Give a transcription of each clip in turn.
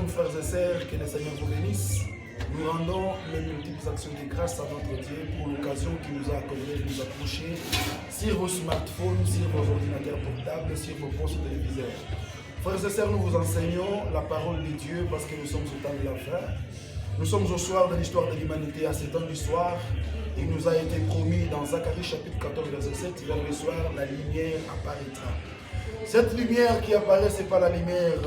Donc, frères et sœurs, que le Seigneur vous bénisse. Nous rendons les multiples actions de grâce à notre Dieu pour l'occasion qu'il nous a accordé de nous approcher sur vos smartphones, sur vos ordinateurs portables, sur vos postes téléviseurs. Frères et sœurs, nous vous enseignons la parole de Dieu parce que nous sommes au temps de la fin. Nous sommes au soir de l'histoire de l'humanité, à 7 ans du soir. Il nous a été promis dans Zacharie chapitre 14, verset 7, vers le soir, la lumière apparaîtra. Cette lumière qui apparaît, ce n'est pas la lumière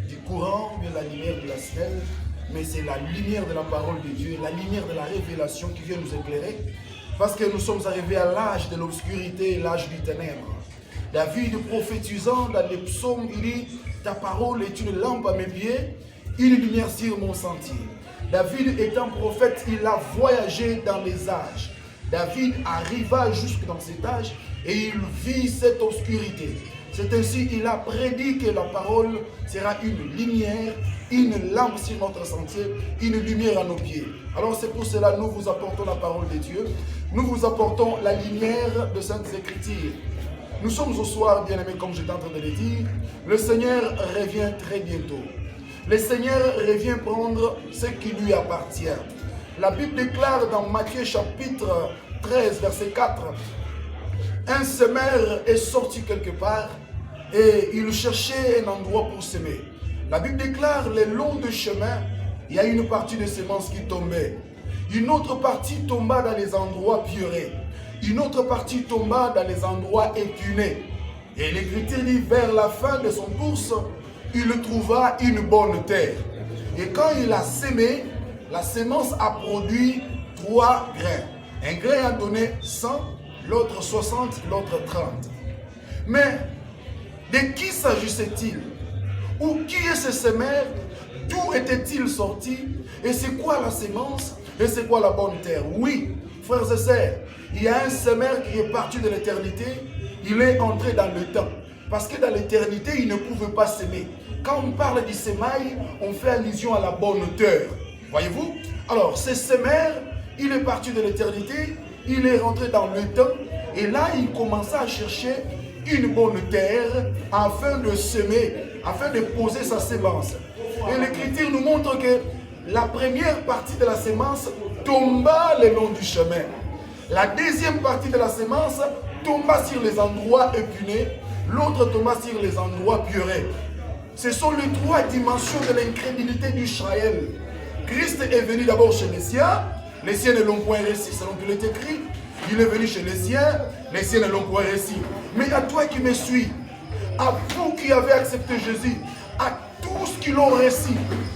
du courant, mais la lumière de la semaine, mais c'est la lumière de la parole de Dieu, la lumière de la révélation qui vient nous éclairer, parce que nous sommes arrivés à l'âge de l'obscurité, l'âge du ténèbre. David prophétisant dans les psaumes, il dit « Ta parole est une lampe à mes pieds, une lumière sur mon sentier ». David étant prophète, il a voyagé dans les âges. David arriva jusque dans cet âge et il vit cette obscurité. C'est ainsi qu'il a prédit que la parole sera une lumière, une lampe sur notre sentier, une lumière à nos pieds. Alors c'est pour cela que nous vous apportons la parole de Dieu. Nous vous apportons la lumière de Saintes Écritures. Nous sommes au soir, bien-aimés, comme j'étais en train de le dire. Le Seigneur revient très bientôt. Le Seigneur revient prendre ce qui lui appartient. La Bible déclare dans Matthieu chapitre 13, verset 4, un semeur est sorti quelque part et il cherchait un endroit pour semer. La Bible déclare, le long du chemin, il y a une partie de semences qui tombait. Une autre partie tomba dans les endroits pierreux. Une autre partie tomba dans les endroits épineux. Et l'Écriture dit, vers la fin de son course, il trouva une bonne terre. Et quand il a sémé, la sémence a produit 3 grains. Un grain a donné 100, l'autre 60, l'autre 30. Mais de qui s'agissait-il? Ou qui est ce semeur? D'où était-il sorti? Et c'est quoi la sémence? Et c'est quoi la bonne terre? Oui, frères et sœurs, il y a un semeur qui est parti de l'éternité. Il est entré dans le temps. Parce que dans l'éternité, il ne pouvait pas s'aimer. Quand on parle du sémail, on fait allusion à la bonne terre. Voyez-vous? Alors, ce semeur, il est parti de l'éternité, il est rentré dans le temps, et là, il commença à chercher une bonne terre afin de semer, afin de poser sa sémence. Et l'Écriture nous montre que la première partie de la sémence tomba le long du chemin. La deuxième partie de la sémence tomba sur les endroits épineux, l'autre tomba sur les endroits pierreux. Ce sont les 3 dimensions de l'incrédulité d'Israël. Christ est venu d'abord chez les siens ne l'ont point reçu, selon qu'il est écrit. Il est venu chez les siens ne l'ont point reçu. Mais à toi qui me suis, à vous qui avez accepté Jésus, à tous qui l'ont reçu,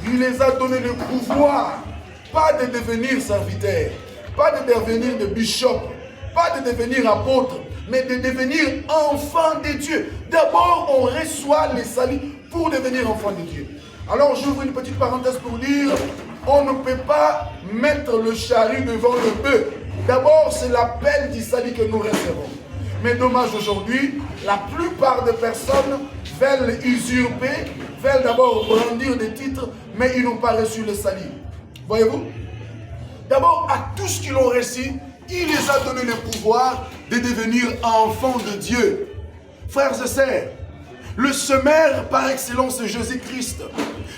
il les a donné le pouvoir, pas de devenir serviteurs, pas de devenir de bishop, pas de devenir apôtre, mais de devenir enfant de Dieu. D'abord, on reçoit les saluts pour devenir enfant de Dieu. Alors, j'ouvre une petite parenthèse pour dire, on ne peut pas mettre le charrue devant le bœuf. D'abord, c'est l'appel du salut que nous recevons. Mais dommage aujourd'hui, la plupart des personnes veulent usurper, veulent d'abord brandir des titres, mais ils n'ont pas reçu le salut. Voyez-vous? D'abord, à tous qui l'ont reçu, il les a donné le pouvoir de devenir enfants de Dieu. Frères et sœurs, le semeur par excellence c'est Jésus-Christ.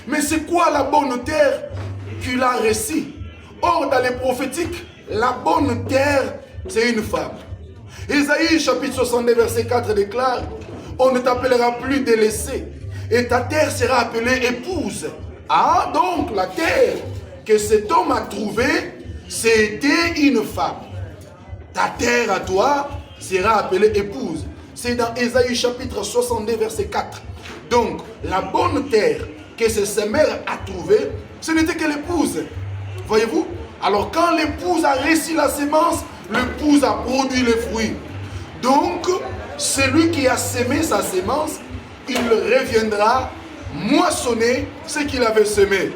Mais c'est quoi la bonne terre qu'il a reçue? Or, dans les prophétiques, la bonne terre, c'est une femme. Ésaïe chapitre 62 verset 4 déclare, on ne t'appellera plus délaissé et ta terre sera appelée épouse. Ah, donc la terre que cet homme a trouvée, c'était une femme. Ta terre à toi sera appelée épouse. C'est dans Ésaïe chapitre 62 verset 4. Donc, la bonne terre que ce semeur a trouvée, ce n'était que l'épouse. Voyez-vous? Alors, quand l'épouse a reçu la sémence, l'épouse a produit les fruits. Donc, celui qui a semé sa sémence, il reviendra moissonner ce qu'il avait semé.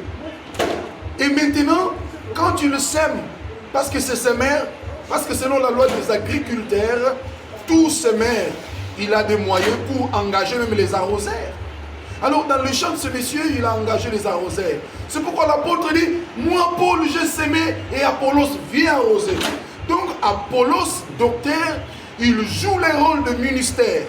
Et maintenant, quand tu le sèmes, parce que c'est semeur, parce que selon la loi des agriculteurs, tout semeur, il a des moyens pour engager même les arroseurs. Alors dans le champ de ce monsieur, il a engagé les arroseurs. C'est pourquoi l'apôtre dit, moi Paul, j'ai semé et Apollos vient arroser. Donc Apollos, docteur, il joue le rôle de ministère.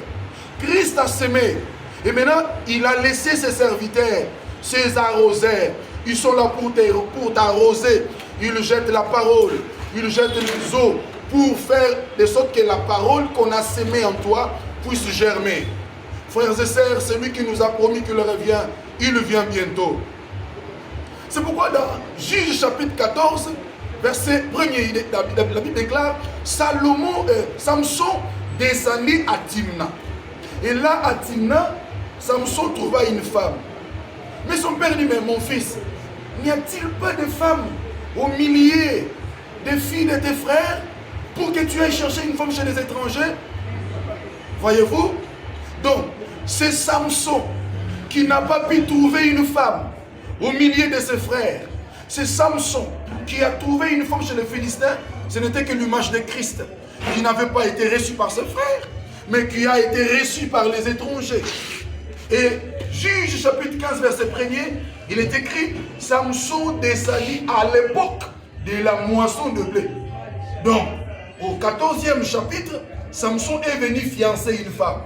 Christ a semé. Et maintenant, il a laissé ses serviteurs ces arrosaires. Ils sont là pour t'arroser. Ils jettent la parole, ils jettent les eaux pour faire de sorte que la parole qu'on a sémée en toi puisse germer. Frères et sœurs, celui qui nous a promis qu'il revient, il vient bientôt. C'est pourquoi dans Juge chapitre 14, verset 1er, la Bible déclare, Samson descendit à Timna. Et là, à Timna, Samson trouva une femme. Mais son père dit, mais mon fils, n'y a-t-il pas de femmes au millier de filles de tes frères pour que tu ailles chercher une femme chez les étrangers? Voyez-vous? Donc, c'est Samson qui n'a pas pu trouver une femme au milieu de ses frères. C'est Samson qui a trouvé une femme chez les Philistins. Ce n'était que l'image de Christ qui n'avait pas été reçue par ses frères, mais qui a été reçue par les étrangers. Et Juge chapitre 15 verset 1er, il est écrit, Samson descendit à l'époque de la moisson de blé. Donc, au 14e chapitre, Samson est venu fiancer une femme.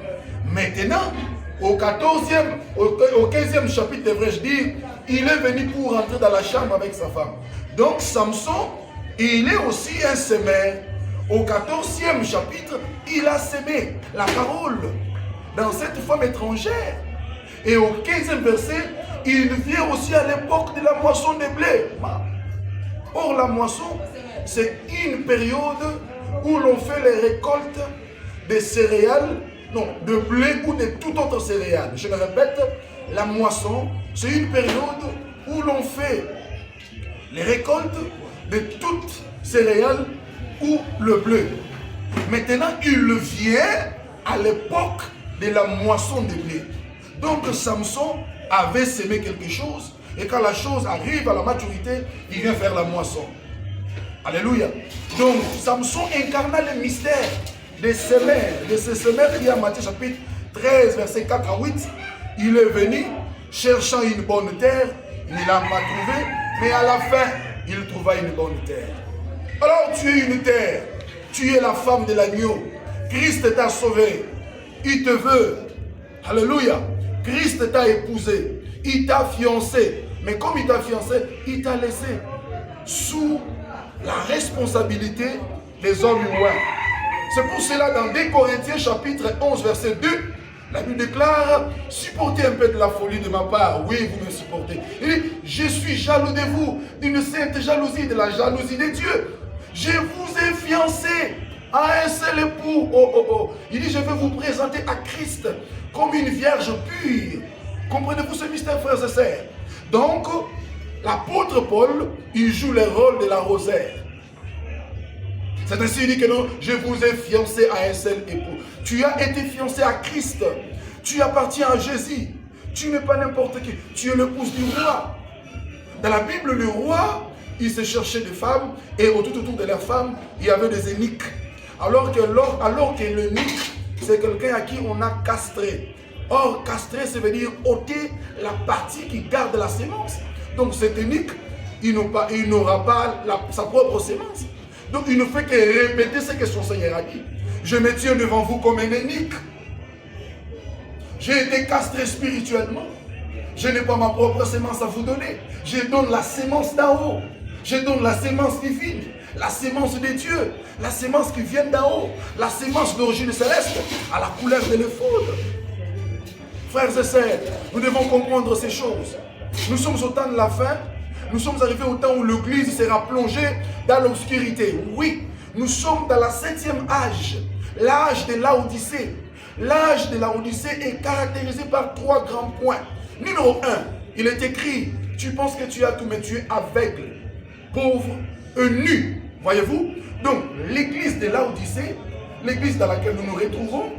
Maintenant, au 15e chapitre, devrais-je dire, il est venu pour rentrer dans la chambre avec sa femme. Donc, Samson, il est aussi un semeur. Au 14e chapitre, il a semé la parole dans cette femme étrangère. Et au 15e verset, il vient aussi à l'époque de la moisson de blé. Or, la moisson, c'est une période où l'on fait les récoltes de céréales, non, de blé ou de toute autre céréale. Je le répète, la moisson, c'est une période où l'on fait les récoltes de toutes céréales ou le blé. Maintenant, il vient à l'époque de la moisson de blé. Donc, Samson avait semé quelque chose, et quand la chose arrive à la maturité, il vient faire la moisson. Alléluia. Donc, Samson incarna le mystère des semeurs, de ces semeurs qui est en Matthieu chapitre 13, verset 4 à 8. Il est venu cherchant une bonne terre, il ne l'a pas trouvé, mais à la fin, il trouva une bonne terre. Alors, tu es une terre, tu es la femme de l'agneau. Christ t'a sauvé, il te veut. Alléluia. Christ t'a épousé, il t'a fiancé, mais comme il t'a fiancé, il t'a laissé sous la responsabilité des hommes humains. C'est pour cela dans 2 Corinthiens chapitre 11 verset 2, la Bible déclare, supportez un peu de la folie de ma part. Oui, vous me supportez. Il dit, je suis jaloux de vous, d'une sainte jalousie, de la jalousie de Dieu. Je vous ai fiancé à un seul époux. Il dit, je vais vous présenter à Christ comme une vierge pure. Comprenez-vous ce mystère, frères et sœurs? Donc, l'apôtre Paul, il joue le rôle de la rosaire. C'est ainsi qu'il dit que non, je vous ai fiancé à un seul époux. Tu as été fiancé à Christ. Tu appartiens à Jésus. Tu n'es pas n'importe qui. Tu es l'épouse du roi. Dans la Bible, le roi, il se cherchait des femmes et autour de leurs femmes, il y avait des eunuques. Alors que l'eunuque, c'est quelqu'un à qui on a castré. Or, castrer, ça veut dire ôter la partie qui garde la sémence. Donc, cet eunuque, il n'aura pas sa propre sémence. Donc, il ne fait que répéter ce que son Seigneur a dit. Je me tiens devant vous comme un eunuque. J'ai été castré spirituellement. Je n'ai pas ma propre sémence à vous donner. Je donne la sémence d'en haut. Je donne la sémence divine. La sémence de Dieu. La sémence qui vient d'en haut. La sémence d'origine céleste à la couleur de l'éphode. Frères et sœurs, nous devons comprendre ces choses. Nous sommes au temps de la fin. Nous sommes arrivés au temps où l'Église sera plongée dans l'obscurité. Oui, nous sommes dans la 7e âge. L'âge de l'Odyssée. L'âge de l'Odyssée est caractérisé par 3 grands points. Numéro 1, il est écrit, tu penses que tu as tout, mais tu es aveugle, pauvre et nu. Voyez-vous? Donc, l'église de l'Odyssée, l'église dans laquelle nous nous retrouvons,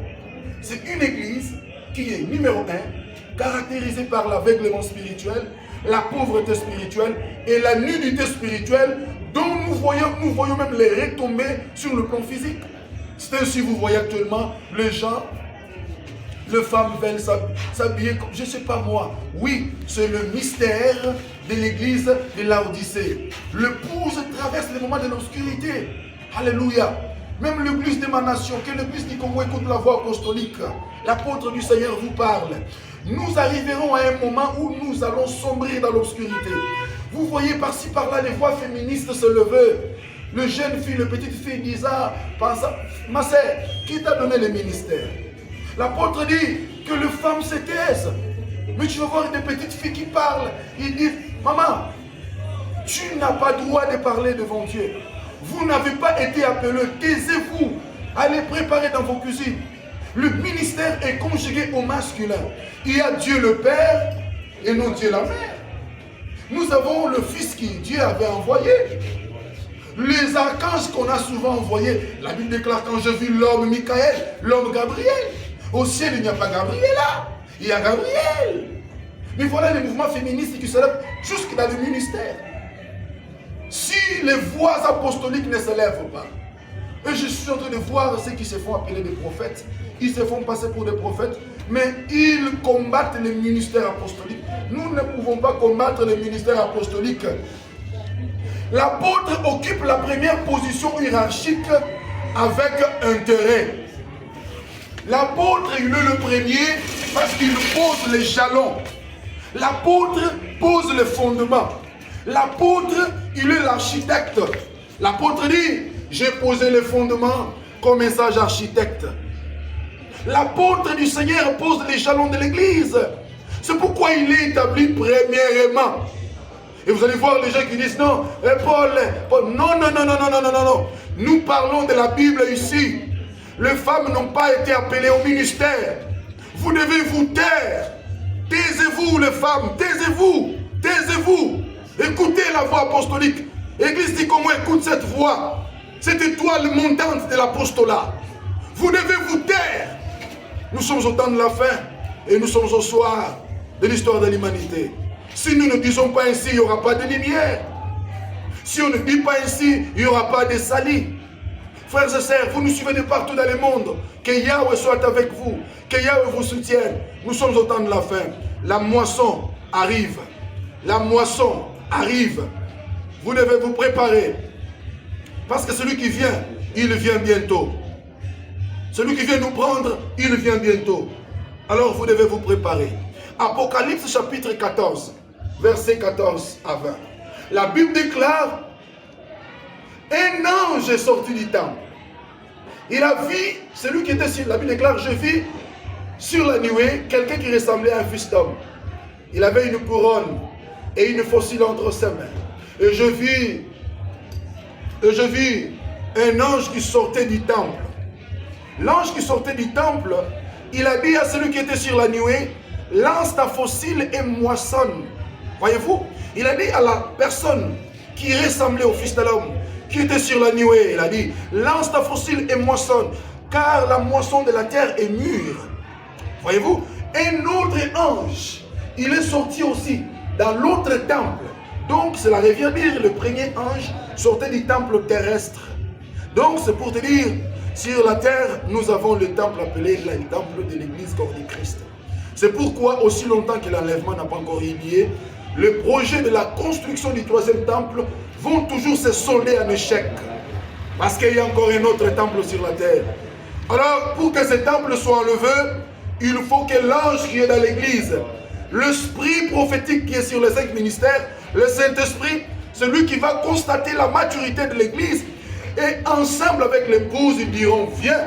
c'est une église qui est, numéro 1, caractérisée par l'aveuglement spirituel, la pauvreté spirituelle et la nudité spirituelle dont nous voyons même les retombées sur le plan physique. C'est ainsi que vous voyez actuellement les gens, les femmes veulent s'habiller comme, je ne sais pas moi. Oui, c'est le mystère de l'église de l'Odyssée. L'épouse traverse les moments de l'obscurité. Alléluia. Même l'église d'émanation, que l'église du Congo écoute la voix apostolique. L'apôtre du Seigneur vous parle. nous arriverons à un moment où nous allons sombrer dans l'obscurité. Vous voyez par-ci par-là les voix féministes se lever. Le jeune fille, le petite fille disant, pensant, ma sœur, qui t'a donné le ministère? L'apôtre dit que les femmes se taisent. Mais tu vas voir des petites filles qui parlent. Ils disent, maman, tu n'as pas droit de parler devant Dieu. Vous n'avez pas été appelé, taisez-vous. Allez préparer dans vos cuisines. Le ministère est conjugué au masculin. Il y a Dieu le Père et non Dieu la Mère. Nous avons le Fils qui Dieu avait envoyé. Les archanges qu'on a souvent envoyés. La Bible déclare quand je vis l'homme Michael, l'homme Gabriel. Au ciel, il n'y a pas Gabriel là. Il y a Gabriel. Mais voilà les mouvements féministes qui se lèvent jusque dans le ministère. Si les voix apostoliques ne se lèvent pas, et je suis en train de voir ceux qui se font appeler des prophètes, ils se font passer pour des prophètes, mais ils combattent le ministère apostolique. Nous ne pouvons pas combattre le ministère apostolique. L'apôtre occupe la première position hiérarchique avec intérêt. L'apôtre, il est le premier parce qu'il pose les jalons. L'apôtre pose les fondements. L'apôtre, il est l'architecte. L'apôtre dit, j'ai posé les fondements comme un sage architecte. L'apôtre du Seigneur pose les jalons de l'église. C'est pourquoi il est établi premièrement. Et vous allez voir les gens qui disent non, Paul, non. Nous parlons de la Bible ici. Les femmes n'ont pas été appelées au ministère. Vous devez vous taire. Taisez-vous les femmes, taisez-vous, taisez-vous. Écoutez la voix apostolique. L'église dit comment écoute cette voix. Cette étoile montante de l'apostolat. Vous devez vous taire. Nous sommes au temps de la fin et nous sommes au soir de l'histoire de l'humanité. Si nous ne disons pas ainsi, il n'y aura pas de lumière. Si on ne dit pas ainsi, il n'y aura pas de salut. Frères et sœurs, vous nous suivez de partout dans le monde. Que Yahweh soit avec vous. Que Yahweh vous soutienne. Nous sommes au temps de la fin. La moisson arrive. La moisson arrive. Vous devez vous préparer. Parce que celui qui vient, il vient bientôt. Celui qui vient nous prendre, il vient bientôt. Alors vous devez vous préparer. Apocalypse chapitre 14, versets 14 à 20. La Bible déclare, un ange est sorti du temple. Il a vu, celui qui était sur, la Bible déclare, je vis sur la nuée quelqu'un qui ressemblait à un fils d'homme. Il avait une couronne et une fossile entre ses mains. Et je vis un ange qui sortait du temple. L'ange qui sortait du temple, il a dit à celui qui était sur la nuée, lance ta fossile et moissonne. Voyez-vous, il a dit à la personne qui ressemblait au fils de l'homme, qui était sur la nuée, il a dit, lance ta fossile et moissonne, car la moisson de la terre est mûre. Voyez-vous, un autre ange, il est sorti aussi dans l'autre temple. Donc, cela revient dire, le premier ange sortait du temple terrestre. Donc, c'est pour te dire, sur la terre, nous avons le temple appelé le temple de l'église corps du Christ. C'est pourquoi, aussi longtemps que l'enlèvement n'a pas encore eu lieu, le projet de la construction du troisième temple vont toujours se solder en échec. Parce qu'il y a encore un autre temple sur la terre. Alors, pour que ce temple soit enlevé, il faut que l'ange qui est dans l'église, l'esprit prophétique qui est sur les 5 ministères, le Saint-Esprit, celui qui va constater la maturité de l'église, et ensemble avec l'épouse, ils diront, viens.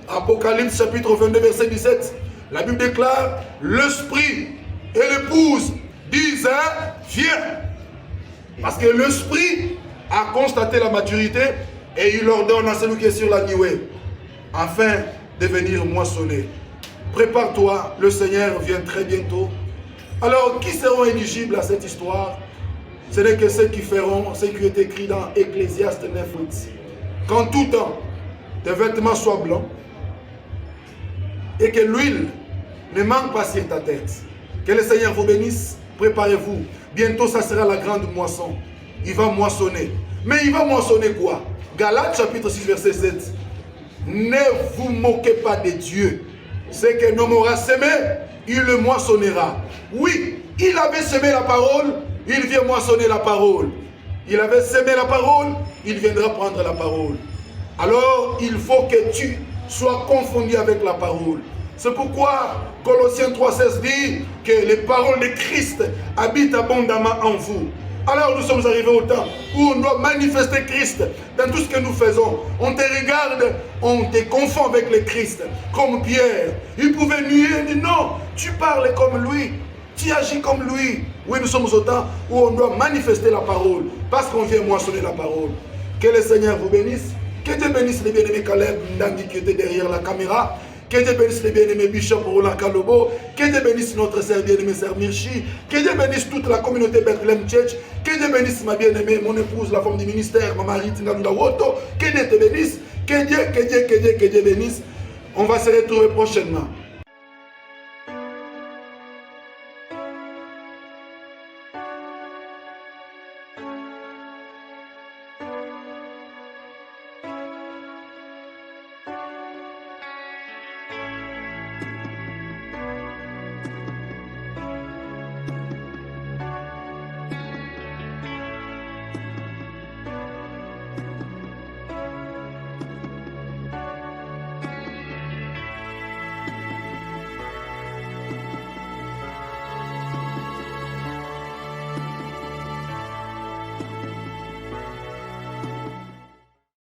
Apocalypse chapitre 22, verset 17. La Bible déclare, l'esprit et l'épouse disent, viens. Parce que l'esprit a constaté la maturité et il ordonne à celui qui est sur la nuée, afin de venir moissonner. Prépare-toi, le Seigneur vient très bientôt. Alors, qui seront éligibles à cette histoire? Ce n'est que ceux qui feront ce qui est écrit dans Ecclésiaste 9:8. Qu'en tout temps, tes vêtements soient blancs et que l'huile ne manque pas sur ta tête. Que le Seigneur vous bénisse. Préparez-vous. Bientôt, ça sera la grande moisson. Il va moissonner. Mais il va moissonner quoi? Galates chapitre 6, verset 7. Ne vous moquez pas de Dieu. Ce qu'un homme aura semé, il le moissonnera. Oui, il avait semé la parole, il vient moissonner la parole. Il avait semé la parole, il viendra prendre la parole. Alors, il faut que tu sois confondu avec la parole. C'est pourquoi Colossiens 3,16 dit que les paroles de Christ habitent abondamment en vous. Alors nous sommes arrivés au temps où on doit manifester Christ dans tout ce que nous faisons. On te regarde, on te confond avec le Christ. Comme Pierre, il pouvait nuire, il dit non, tu parles comme lui, tu agis comme lui. Oui, nous sommes au temps où on doit manifester la parole, parce qu'on vient moissonner la parole. Que le Seigneur vous bénisse. Que Dieu bénisse les bien-aimés Caleb Ndangi qui était derrière la caméra. Que Dieu bénisse les bien-aimés Bishop Roland Kalobo. Que Dieu bénisse notre sœur bien-aimée Sœur Mirchi. Que Dieu bénisse toute la communauté Bethlehem Church. Que Dieu bénisse ma bien-aimée, mon épouse, la femme du ministère, ma mari Tingalunda Woto. Que Dieu te bénisse. Que Dieu bénisse. On va se retrouver prochainement.